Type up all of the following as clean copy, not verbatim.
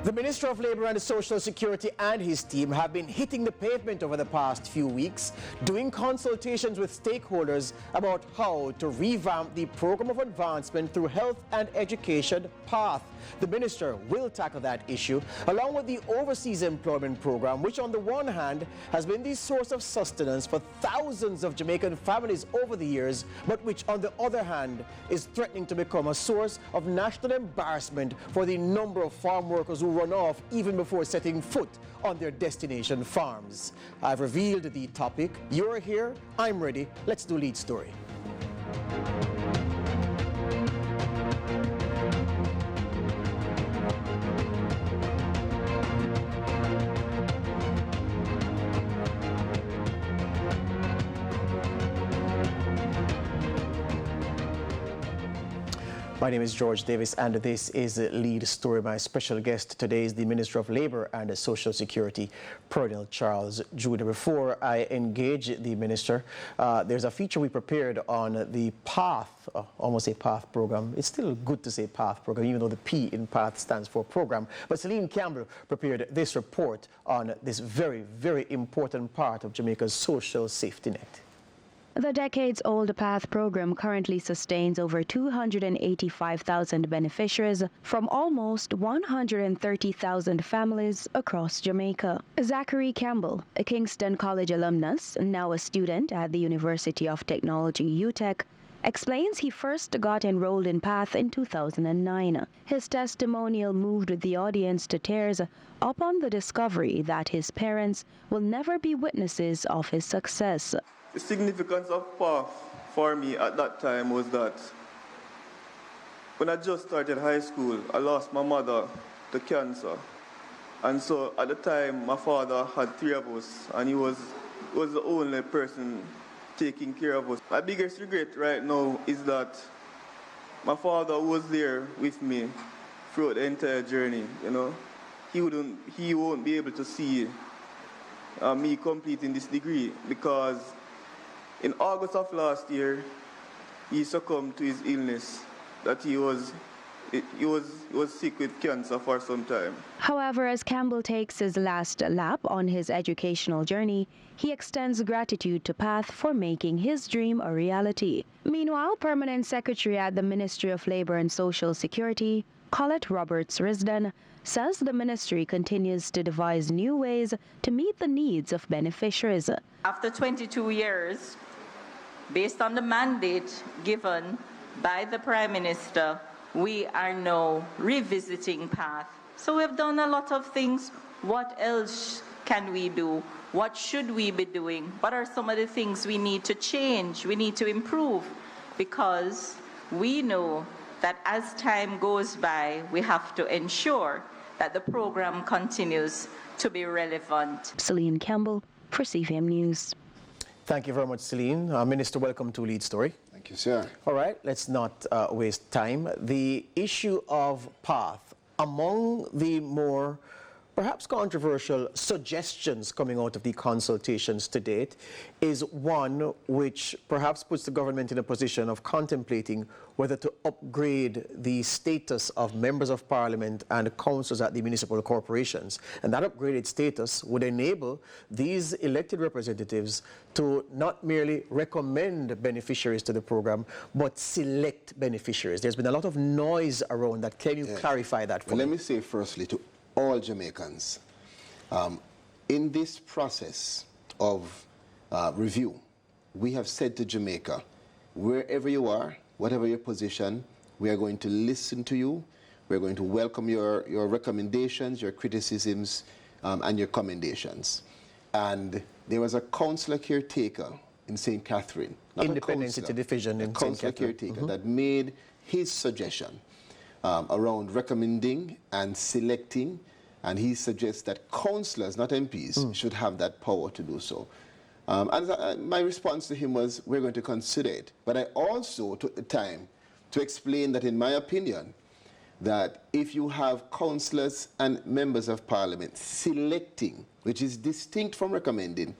The Minister of Labour and Social Security and his team have been hitting the pavement over the past few weeks, doing consultations with stakeholders about how to revamp the Programme of Advancement through Health and Education PATH. The Minister will tackle that issue, along with the Overseas Employment Programme, which on the one hand has been the source of sustenance for thousands of Jamaican families over the years, but which on the other hand is threatening to become a source of national embarrassment for the number of farm workers who run off even before setting foot on their destination farms. I've revealed the topic. You're here, I'm ready. Let's do lead story. My name is George Davis and this is Lead Story. My special guest today is the Minister of Labour and Social Security, Colonel Charles Jr. Before I engage the Minister, there's a feature we prepared on the PATH, almost a PATH program. It's still good to say PATH program, even though the P in PATH stands for program. But Celine Campbell prepared this report on this very, very important part of Jamaica's social safety net. The decades-old PATH program currently sustains over 285,000 beneficiaries from almost 130,000 families across Jamaica. Zachary Campbell, a Kingston College alumnus, now a student at the University of Technology, UTech, explains he first got enrolled in PATH in 2009. His testimonial moved the audience to tears upon the discovery that his parents will never be witnesses of his success. The significance of PATH for me at that time was that when I just started high school, I lost my mother to cancer. And so at the time, my father had 3 of us, and he was the only person taking care of us. My biggest regret right now is that my father was there with me throughout the entire journey, you know. He won't be able to see me completing this degree because in August of last year, he succumbed to his illness, that he was sick with cancer for some time. However, as Campbell takes his last lap on his educational journey, he extends gratitude to PATH for making his dream a reality. Meanwhile, Permanent Secretary at the Ministry of Labour and Social Security, Colette Roberts-Risdon, says the ministry continues to devise new ways to meet the needs of beneficiaries. After 22 years, based on the mandate given by the Prime Minister, we are now revisiting PATH. So we've done a lot of things. What else can we do? What should we be doing? What are some of the things we need to change, we need to improve? Because we know that as time goes by, we have to ensure that the program continues to be relevant. Celine Campbell for CVM News. Thank you very much, Celine. Minister, welcome to Lead Story. Thank you, sir. All right, let's not waste time. The issue of PATH, among the more perhaps controversial suggestions coming out of the consultations to date, is one which perhaps puts the government in a position of contemplating whether to upgrade the status of members of parliament and councillors at the municipal corporations. And that upgraded status would enable these elected representatives to not merely recommend beneficiaries to the program, but select beneficiaries. There's been a lot of noise around that. Can you clarify that for me? Let me say firstly to all Jamaicans, in this process of review, we have said to Jamaica, wherever you are, whatever your position, we are going to listen to you. We're going to welcome your recommendations, your criticisms, and your commendations. And there was a councillor caretaker in St. Catherine, not Independent City Division in St. councillor Catherine. caretaker that made his suggestion around recommending and selecting, and he suggests that councillors, not MPs, should have that power to do so. And my response to him was, we're going to consider it. But I also took the time to explain that, in my opinion, that if you have councillors and members of parliament selecting, which is distinct from recommending,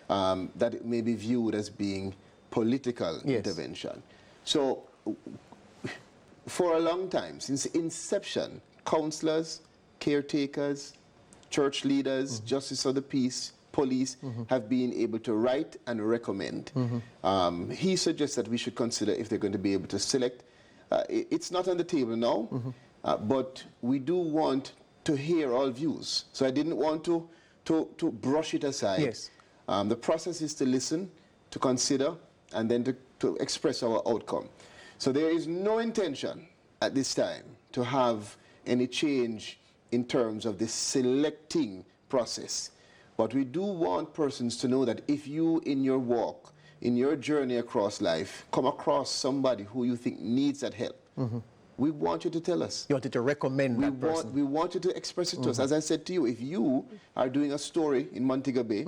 that it may be viewed as being political intervention. So for a long time, since inception, councillors, caretakers, church leaders, justice of the peace, police have been able to write and recommend. He suggests that we should consider if they're going to be able to select. It's not on the table now, but we do want to hear all views. So I didn't want to brush it aside. Yes. The process is to listen, to consider, and then to express our outcome. So there is no intention at this time to have any change in terms of the selecting process. But we do want persons to know that if you, in your walk, in your journey across life, come across somebody who you think needs that help, we want you to tell us. You wanted to recommend that person. We want you to express it to us. As I said to you, if you are doing a story in Montego Bay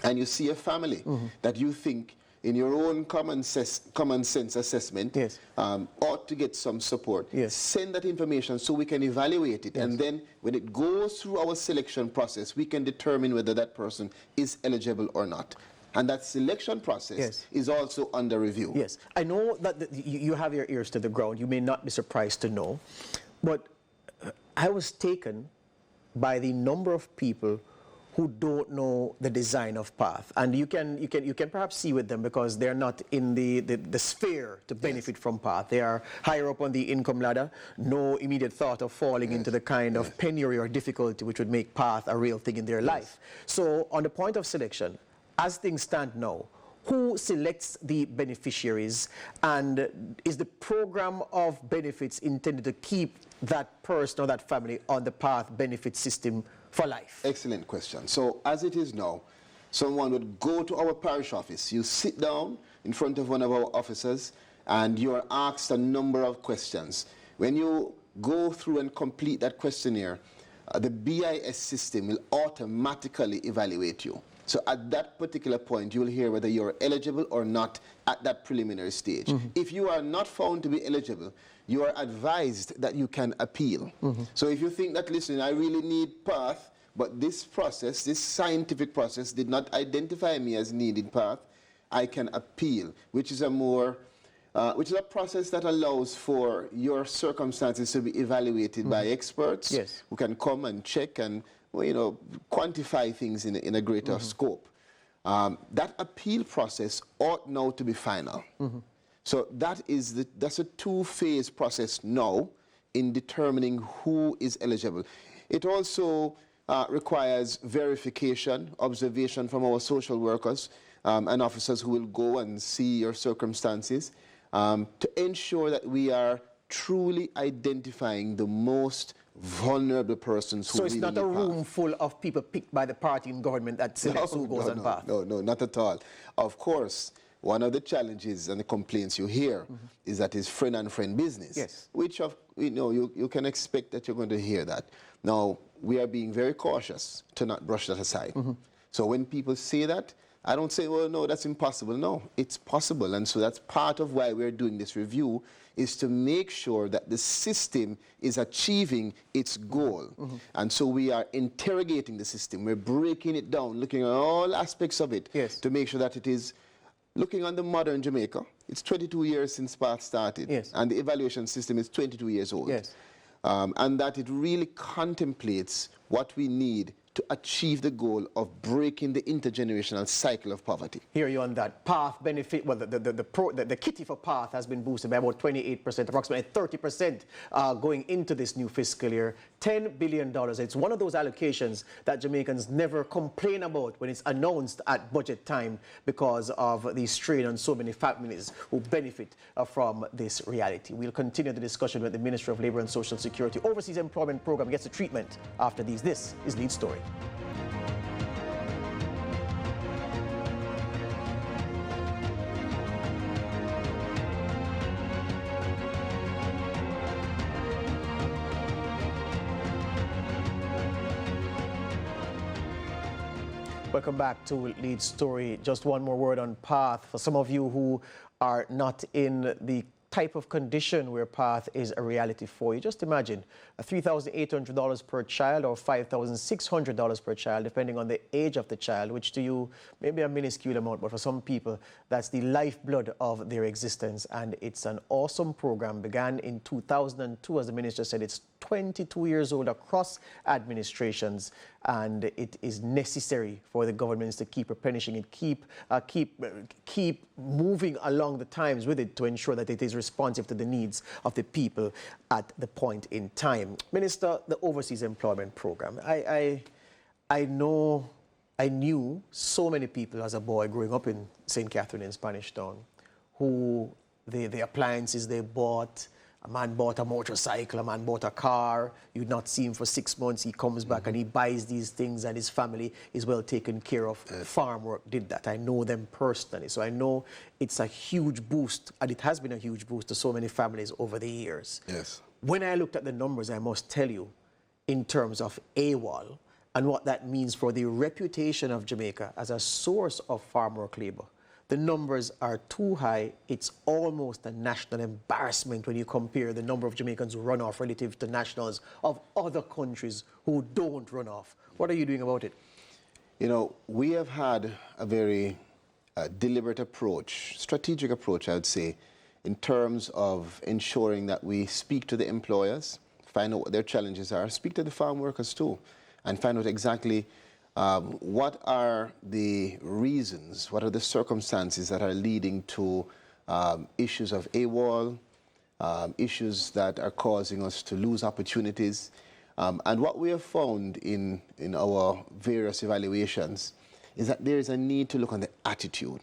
and you see a family that you think in your own common sense assessment ought to get some support, send that information so we can evaluate it. And then when it goes through our selection process, we can determine whether that person is eligible or not. And that selection process is also under review. Yes, I know that you have your ears to the ground. You may not be surprised to know, but I was taken by the number of people who don't know the design of PATH. And you can perhaps see with them because they're not in the sphere to benefit from PATH. They are higher up on the income ladder, no immediate thought of falling into the kind of penury or difficulty which would make PATH a real thing in their life. So on the point of selection, as things stand now, who selects the beneficiaries, and is the program of benefits intended to keep that person or that family on the PATH benefit system for life? Excellent question. So as it is now, someone would go to our parish office. You sit down in front of one of our officers and you are asked a number of questions. When you go through and complete that questionnaire, the BIS system will automatically evaluate you. So at that particular point, you will hear whether you're eligible or not at that preliminary stage. If you are not found to be eligible, you are advised that you can appeal. So if you think that, listen, I really need PATH, but this process, this scientific process did not identify me as needing PATH, I can appeal, which is which is a process that allows for your circumstances to be evaluated by experts who can come and check and quantify things in a greater scope. That appeal process ought now to be final. So that's a two-phase process now in determining who is eligible. It also requires verification, observation from our social workers and officers who will go and see your circumstances to ensure that we are truly identifying the most vulnerable persons who So it's not a room full of people picked by the party in government that selects who goes on PATH? No, not at all. Of course, one of the challenges and the complaints you hear is that it's friend and friend business, which you can expect that you're going to hear that. Now, we are being very cautious to not brush that aside. So when people say that, I don't say, well, no, that's impossible. No, it's possible. And so that's part of why we're doing this review, is to make sure that the system is achieving its goal. And so we are interrogating the system. We're breaking it down, looking at all aspects of it to make sure that it is looking on the modern Jamaica. It's 22 years since PATH started, and the evaluation system is 22 years old. And that it really contemplates what we need to achieve the goal of breaking the intergenerational cycle of poverty. Hear you on that. PATH benefit, well, the kitty for PATH has been boosted by about 28%, approximately 30% going into this new fiscal year. $10 billion. It's one of those allocations that Jamaicans never complain about when it's announced at budget time because of the strain on so many families who benefit from this reality. We'll continue the discussion with the Ministry of Labour and Social Security. Overseas Employment Program gets a treatment after these. This is Lead Story. Welcome back to Lead Story. Just one more word on PATH. For some of you who are not in the type of condition where PATH is a reality for you. Just imagine $3,800 per child or $5,600 per child, depending on the age of the child, which to you may be a minuscule amount, but for some people, that's the lifeblood of their existence. And it's an awesome program. Began in 2002, as the minister said. It's 22 years old across administrations, and it is necessary for the governments to keep replenishing it, keep moving along the times with it to ensure that it is responsive to the needs of the people at the point in time. Minister, the Overseas Employment Program. I knew so many people as a boy growing up in St. Catherine in Spanish Town who the appliances they bought. A man bought a motorcycle, a man bought a car. You'd not see him for 6 months. He comes back and he buys these things, and his family is well taken care of. Farm work did that. I know them personally. So I know it's a huge boost, and it has been a huge boost to so many families over the years. Yes. When I looked at the numbers, I must tell you, in terms of AWOL and what that means for the reputation of Jamaica as a source of farm work labor, the numbers are too high. It's almost a national embarrassment when you compare the number of Jamaicans who run off relative to nationals of other countries who don't run off. What are you doing about it? You know, we have had a very deliberate approach, strategic approach, I would say, in terms of ensuring that we speak to the employers, find out what their challenges are, speak to the farm workers too, and find out exactly what are the reasons, what are the circumstances that are leading to issues of AWOL, issues that are causing us to lose opportunities. And what we have found in our various evaluations is that there is a need to look on the attitude,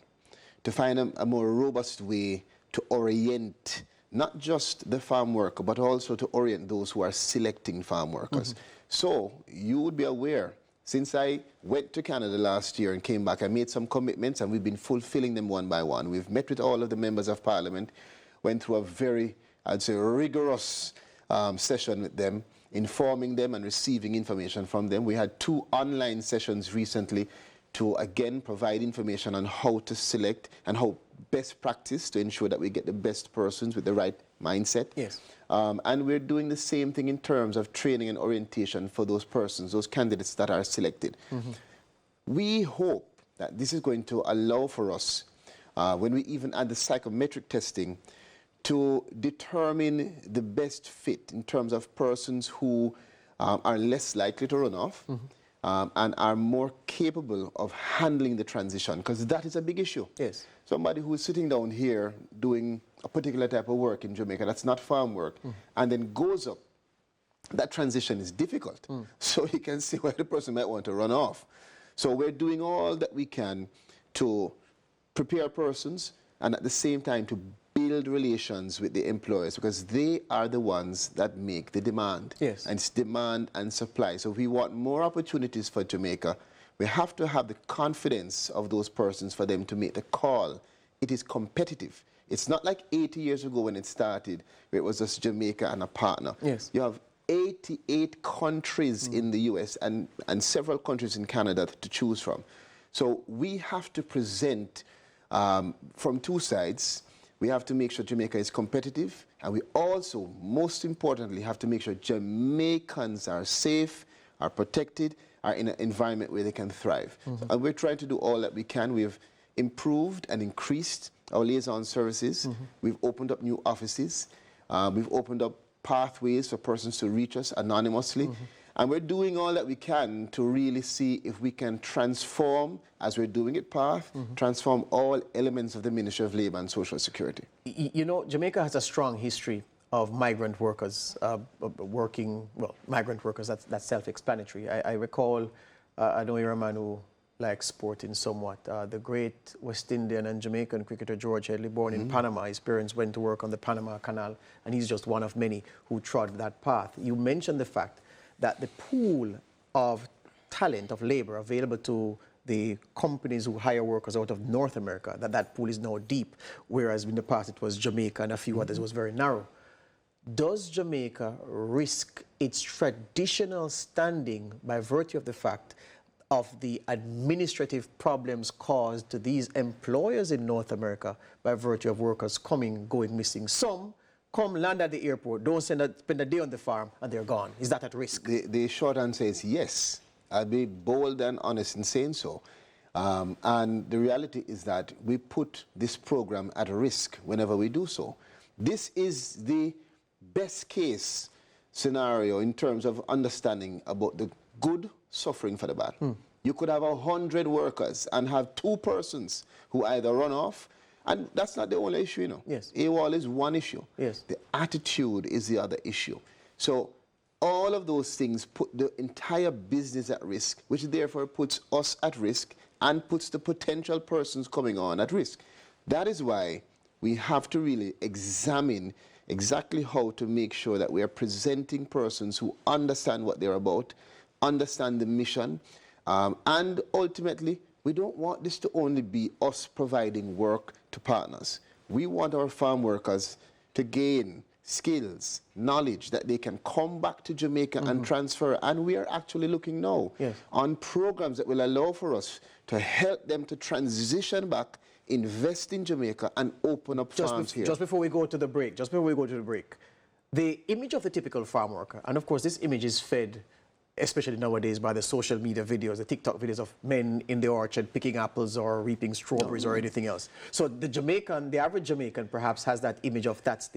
to find a more robust way to orient not just the farm worker, but also to orient those who are selecting farm workers. So you would be aware, since I went to Canada last year and came back, I made some commitments, and we've been fulfilling them one by one. We've met with all of the members of Parliament, went through a very, I'd say, rigorous session with them, informing them and receiving information from them. We had 2 online sessions recently to, again, provide information on how to select and how best practice to ensure that we get the best persons with the right mindset. Yes. And we're doing the same thing in terms of training and orientation for those persons, those candidates that are selected. We hope that this is going to allow for us, when we even add the psychometric testing, to determine the best fit in terms of persons who are less likely to run off and are more capable of handling the transition, because that is a big issue. Yes. Somebody who is sitting down here doing a particular type of work in Jamaica that's not farm work and then goes up, that transition is difficult. So you can see why the person might want to run off. So we're doing all that we can to prepare persons and at the same time to build relations with the employers, because they are the ones that make the demand. Yes. And it's demand and supply. So if we want more opportunities for Jamaica, we have to have the confidence of those persons for them to make the call. It is competitive. It's not like 80 years ago when it started, where it was just Jamaica and a partner. Yes. You have 88 countries in the US and several countries in Canada to choose from. So we have to present from 2 sides. We have to make sure Jamaica is competitive, and we also, most importantly, have to make sure Jamaicans are safe, are protected, are in an environment where they can thrive. And we're trying to do all that we can. We've improved and increased our liaison services. We've opened up new offices. We've opened up pathways for persons to reach us anonymously. And we're doing all that we can to really see if we can transform, as we're doing at PATH, transform all elements of the Ministry of Labour and Social Security. You know, Jamaica has a strong history of migrant workers working, well, migrant workers, that's self-explanatory. I recall, I know you're a man who likes sporting somewhat. The great West Indian and Jamaican cricketer George Headley, born in Panama. His parents went to work on the Panama Canal, and he's just one of many who trod that path. You mentioned the fact that the pool of talent, of labor available to the companies who hire workers out of North America, that pool is now deep, whereas in the past it was Jamaica and a few others was very narrow. Does Jamaica risk its traditional standing by virtue of the fact of the administrative problems caused to these employers in North America by virtue of workers coming, going missing. Some come land at the airport, don't spend a day on the farm, and they're gone. Is that at risk? The short answer is yes. I'll be bold and honest in saying so. And the reality is that we put this program at risk whenever we do so. This is the best case scenario in terms of understanding about the good suffering for the bad. You could have 100 workers and have 2 persons who either run off, and that's not the only issue, you know. Yes. AWOL is one issue. Yes. The attitude is the other issue. So all of those things put the entire business at risk, which therefore puts us at risk and puts the potential persons coming on at risk. That is why we have to really examine exactly how to make sure that we are presenting persons who understand what they're about, understand the mission, and ultimately, we don't want this to only be us providing work to partners. We want our farm workers to gain skills, knowledge that they can come back to Jamaica and transfer. And we are actually looking now on programs that will allow for us to help them to transition back, invest in Jamaica, and open up farms here. Just before we go to the break, the image of the typical farm worker, and of course this image is fed, especially nowadays, by the social media videos, the TikTok videos of men in the orchard picking apples or reaping strawberries or anything else. So the average Jamaican perhaps has that image of that's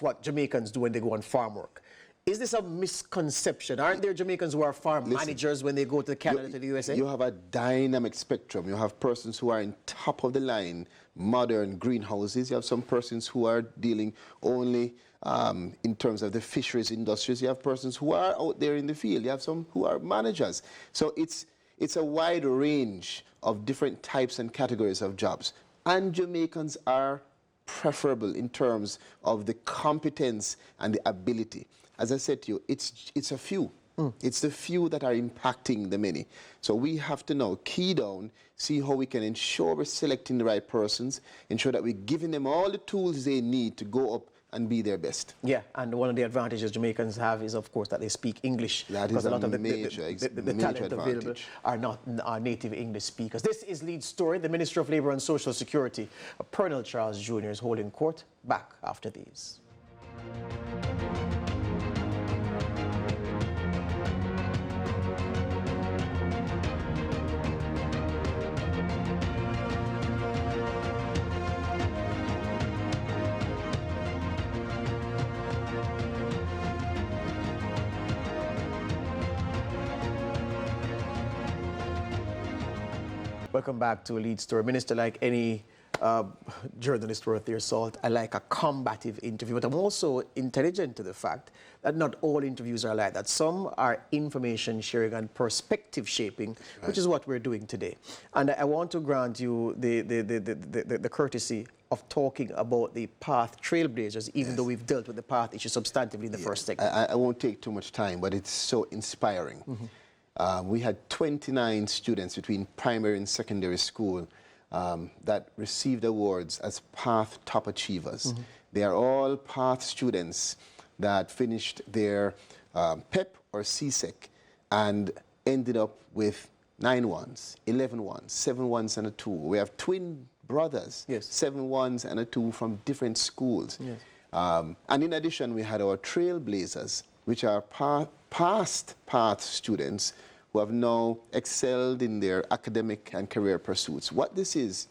what Jamaicans do when they go on farm work. Is this a misconception? Aren't there Jamaicans who are farm managers when they go to Canada, to the USA? You have a dynamic spectrum. You have persons who are in top of the line, modern greenhouses. You have some persons who are dealing only in terms of the fisheries industries. You have persons who are out there in the field. You have some who are managers. So it's a wide range of different types and categories of jobs. And Jamaicans are preferable in terms of the competence and the ability. As I said to you, it's a few. It's the few that are impacting the many. So we have to now key down, see how we can ensure we're selecting the right persons, ensure that we're giving them all the tools they need to go up and be their best. Yeah, and one of the advantages Jamaicans have is, of course, that they speak English. That is a lot of the talent available are native English speakers. This is Lead Story. The Minister of Labour and Social Security, Colonel Charles Jr., is holding court. Back after these. Welcome back to Lead Story. Minister, like any journalist worth their salt, I like a combative interview, but I'm also intelligent to the fact that not all interviews are like that. Some are information sharing and perspective shaping, which is what we're doing today. And I want to grant you the courtesy of talking about the PATH Trailblazers, even though we've dealt with the PATH issue substantively in the first segment. I won't take too much time, but it's so inspiring. We had 29 students between primary and secondary school that received awards as PATH Top Achievers. They are all PATH students that finished their PEP or CSEC and ended up with 9 1s, 11 1s, 7 1s and a 2. We have twin brothers, 7 1s and a 2 from different schools. And in addition, we had our Trailblazers, which are past PATH students who have now excelled in their academic and career pursuits. What this is,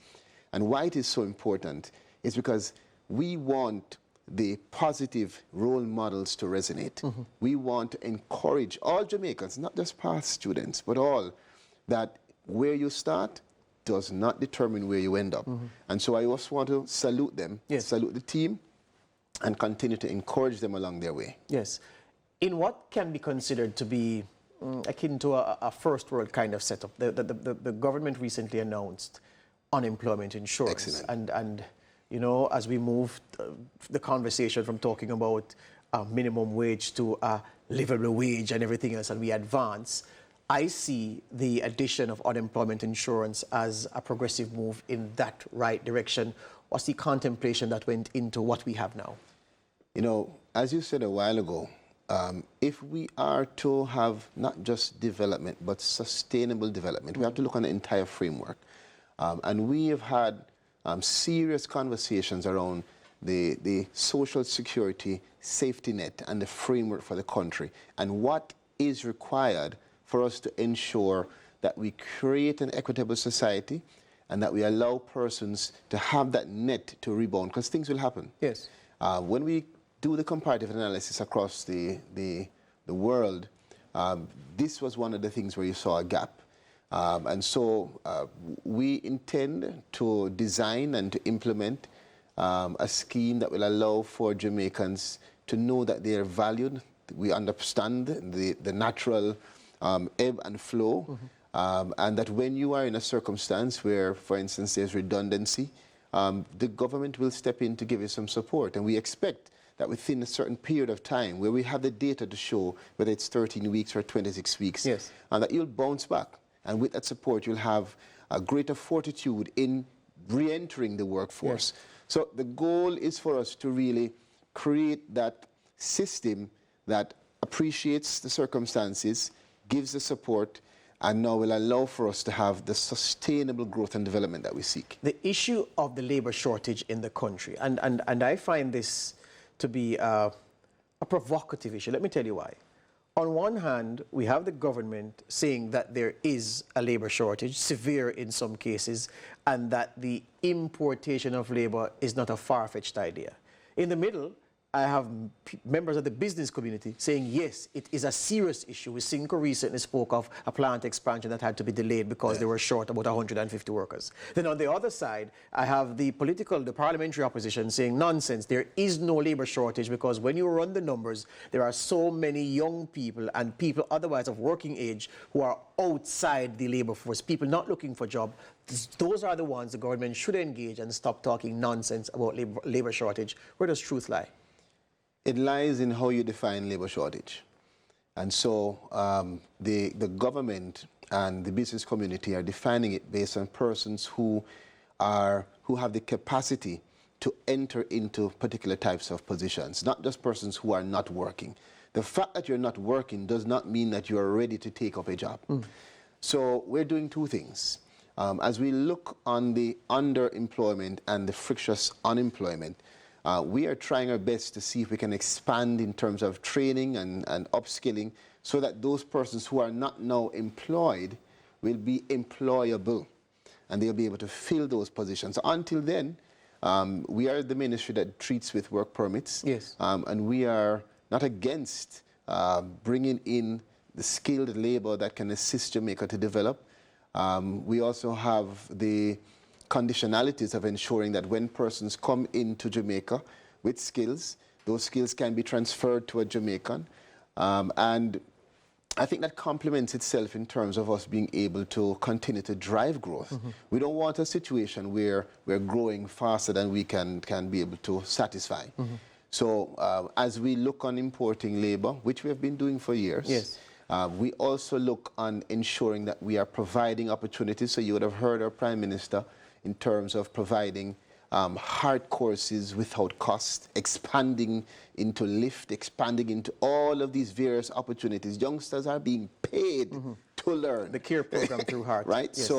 and why it is so important, is because we want the positive role models to resonate. We want to encourage all Jamaicans, not just PATH students, but all, that where you start does not determine where you end up. And so I also want to salute them, salute the team, and continue to encourage them along their way. Yes. In what can be considered to be akin to a first world kind of setup, the government recently announced unemployment insurance. Excellent. And you know, as we move the conversation from talking about minimum wage to a livable wage and everything else, and we advance, I see the addition of unemployment insurance as a progressive move in that right direction. What's the contemplation that went into what we have now? You know, as you said a while ago, if we are to have not just development, but sustainable development, we have to look on the entire framework. And we have had serious conversations around the social security safety net and the framework for the country, and what is required for us to ensure that we create an equitable society and that we allow persons to have that net to rebound, because things will happen. Yes. When we do the comparative analysis across the world, this was one of the things where you saw a gap. And so we intend to design and to implement a scheme that will allow for Jamaicans to know that they are valued. We understand the natural ebb and flow, and that when you are in a circumstance where, for instance, there's redundancy, the government will step in to give you some support. And we expect that within a certain period of time, where we have the data to show whether it's 13 weeks or 26 weeks, yes, that you'll bounce back. And with that support, you'll have a greater fortitude in re-entering the workforce. Yes. So the goal is for us to really create that system that appreciates the circumstances, gives the support, and now will allow for us to have the sustainable growth and development that we seek. The issue of the labor shortage in the country, and I find this to be a provocative issue. Let me tell you why. On one hand, we have the government saying that there is a labor shortage, severe in some cases, and that the importation of labor is not a far-fetched idea. In the middle, I have members of the business community saying, yes, it is a serious issue. Cinco recently spoke of a plant expansion that had to be delayed because they were short about 150 workers. Then on the other side, I have the parliamentary opposition saying, nonsense, there is no labor shortage, because when you run the numbers, there are so many young people and people otherwise of working age who are outside the labor force, people not looking for a job. Those are the ones the government should engage and stop talking nonsense about labor shortage. Where does truth lie? It lies in how you define labor shortage. And so the government and the business community are defining it based on persons who have the capacity to enter into particular types of positions, not just persons who are not working. The fact that you're not working does not mean that you are ready to take up a job. So we're doing two things. As we look on the underemployment and the frictious unemployment, we are trying our best to see if we can expand in terms of training and upskilling, so that those persons who are not now employed will be employable, and they'll be able to fill those positions. Until then, we are the ministry that treats with work permits. Yes. And we are not against bringing in the skilled labor that can assist Jamaica to develop. We also have the conditionalities of ensuring that when persons come into Jamaica with skills, those skills can be transferred to a Jamaican. And I think that complements itself in terms of us being able to continue to drive growth. We don't want a situation where we're growing faster than we can be able to satisfy. So as we look on importing labor, which we have been doing for years, yes, we also look on ensuring that we are providing opportunities. So you would have heard our Prime Minister in terms of providing hard courses without cost, expanding into LIFT, expanding into all of these various opportunities. Youngsters are being paid to learn. The CARE program through HEART. Right? Yes.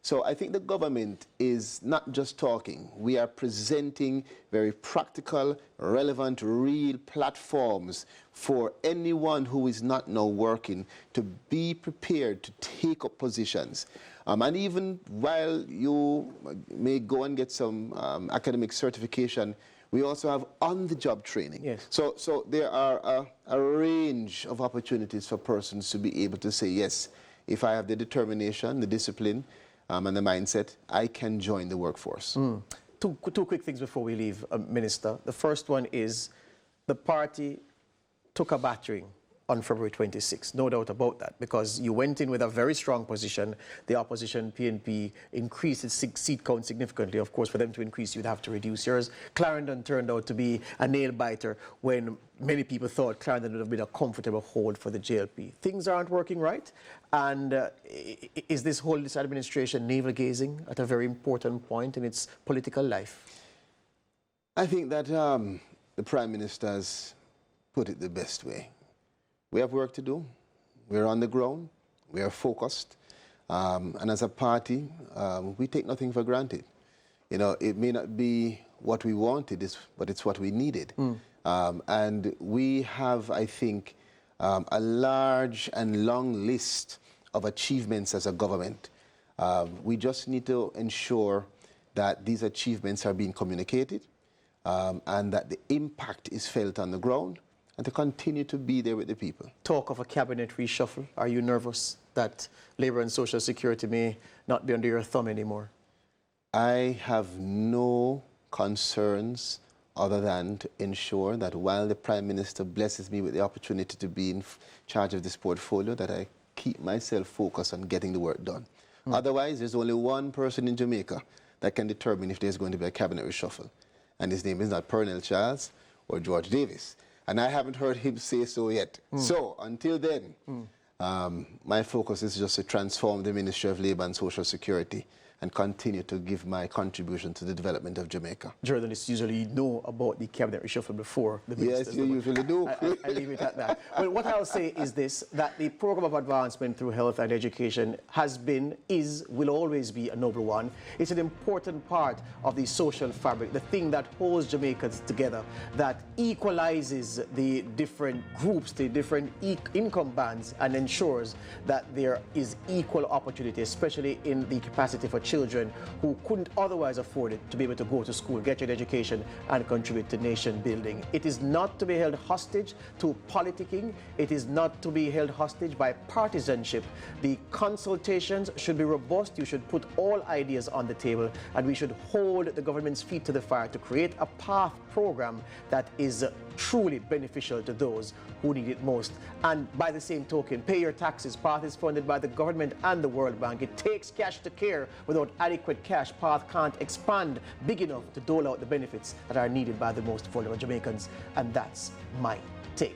So I think the government is not just talking. We are presenting very practical, relevant, real platforms for anyone who is not now working to be prepared to take up positions. And even while you may go and get some academic certification, we also have on-the-job training. Yes. So there are a range of opportunities for persons to be able to say, yes, if I have the determination, the discipline, and the mindset, I can join the workforce. Two quick things before we leave, Minister. The first one is the party took a battering on February 26th, no doubt about that, because you went in with a very strong position. The opposition, PNP, increased its seat count significantly. Of course, for them to increase, you'd have to reduce yours. Clarendon turned out to be a nail-biter when many people thought Clarendon would have been a comfortable hold for the JLP. Things aren't working right, and is this administration navel-gazing at a very important point in its political life? I think that the Prime Minister has put it the best way. we have work to do. We're on the ground. We are focused. And as a party, we take nothing for granted. You know, it may not be what we wanted, but it's what we needed. And we have, I think, a large and long list of achievements as a government. We just need to ensure that these achievements are being communicated and that the impact is felt on the ground and to continue to be there with the people. Talk of a cabinet reshuffle. Are you nervous that Labour and Social Security may not be under your thumb anymore? I have no concerns other than to ensure that while the Prime Minister blesses me with the opportunity to be in charge of this portfolio, that I keep myself focused on getting the work done. Otherwise, there's only one person in Jamaica that can determine if there's going to be a cabinet reshuffle. And his name is not Pernell Charles or George Davis. And I haven't heard him say so yet. So until then, my focus is just to transform the Ministry of Labour and Social Security and continue to give my contribution to the development of Jamaica. Journalists usually know about the cabinet reshuffle before the ministers. Yes, you usually do. I leave it at that. Well, what I'll say is this, that the program of advancement through health and education has been, is, will always be a noble one. It's an important part of the social fabric, the thing that holds Jamaicans together, that equalizes the different groups, the different income bands, and ensures that there is equal opportunity, especially in the capacity for children who couldn't otherwise afford it to be able to go to school, get an education, and contribute to nation building. It is not to be held hostage to politicking. It is not to be held hostage by partisanship. The consultations should be robust. You should put all ideas on the table, and we should hold the government's feet to the fire to create a PATH program that is truly beneficial to those who need it most. And by the same token, pay your taxes. PATH is funded by the government and the World Bank. It takes cash to care. Without adequate cash, PATH can't expand big enough to dole out the benefits that are needed by the most vulnerable Jamaicans. And that's my take.